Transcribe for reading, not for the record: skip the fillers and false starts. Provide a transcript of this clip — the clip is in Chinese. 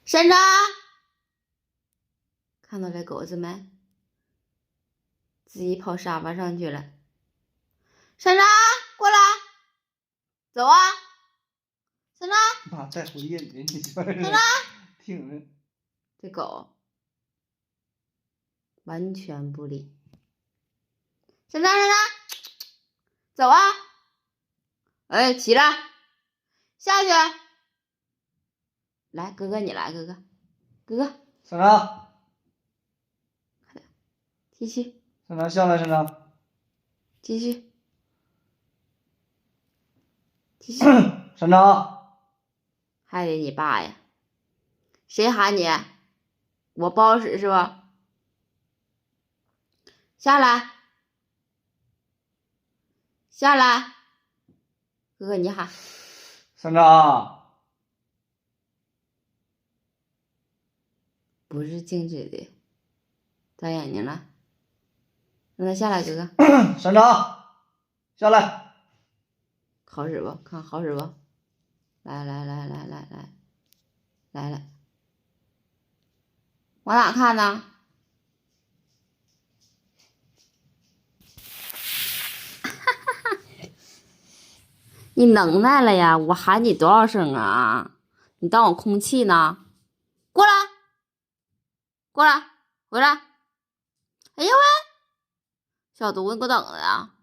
山楂，看到这狗子没？自己跑沙发上去了。山楂，过来，走啊！山楂，妈带回瘾的，你说山楂，听着。这狗完全不理。山楂，山楂，走啊！哎，起来，下去。来，哥哥，你来，哥哥，哥哥，山楂，继续，山楂下来，山楂，继续，继续，山楂，还得你爸呀？谁喊你？我不好使是吧？下来，下来，哥哥你喊。山楂，不是静止的，眨眼睛了，让他下来，哥哥。山楂，下来，好使不？看好使不？来来来来来来，来了，往哪看呢？你能耐了呀！我喊你多少声啊？你当我空气呢？过来，过来，回来！哎呦喂，小犊子，给我等着呀！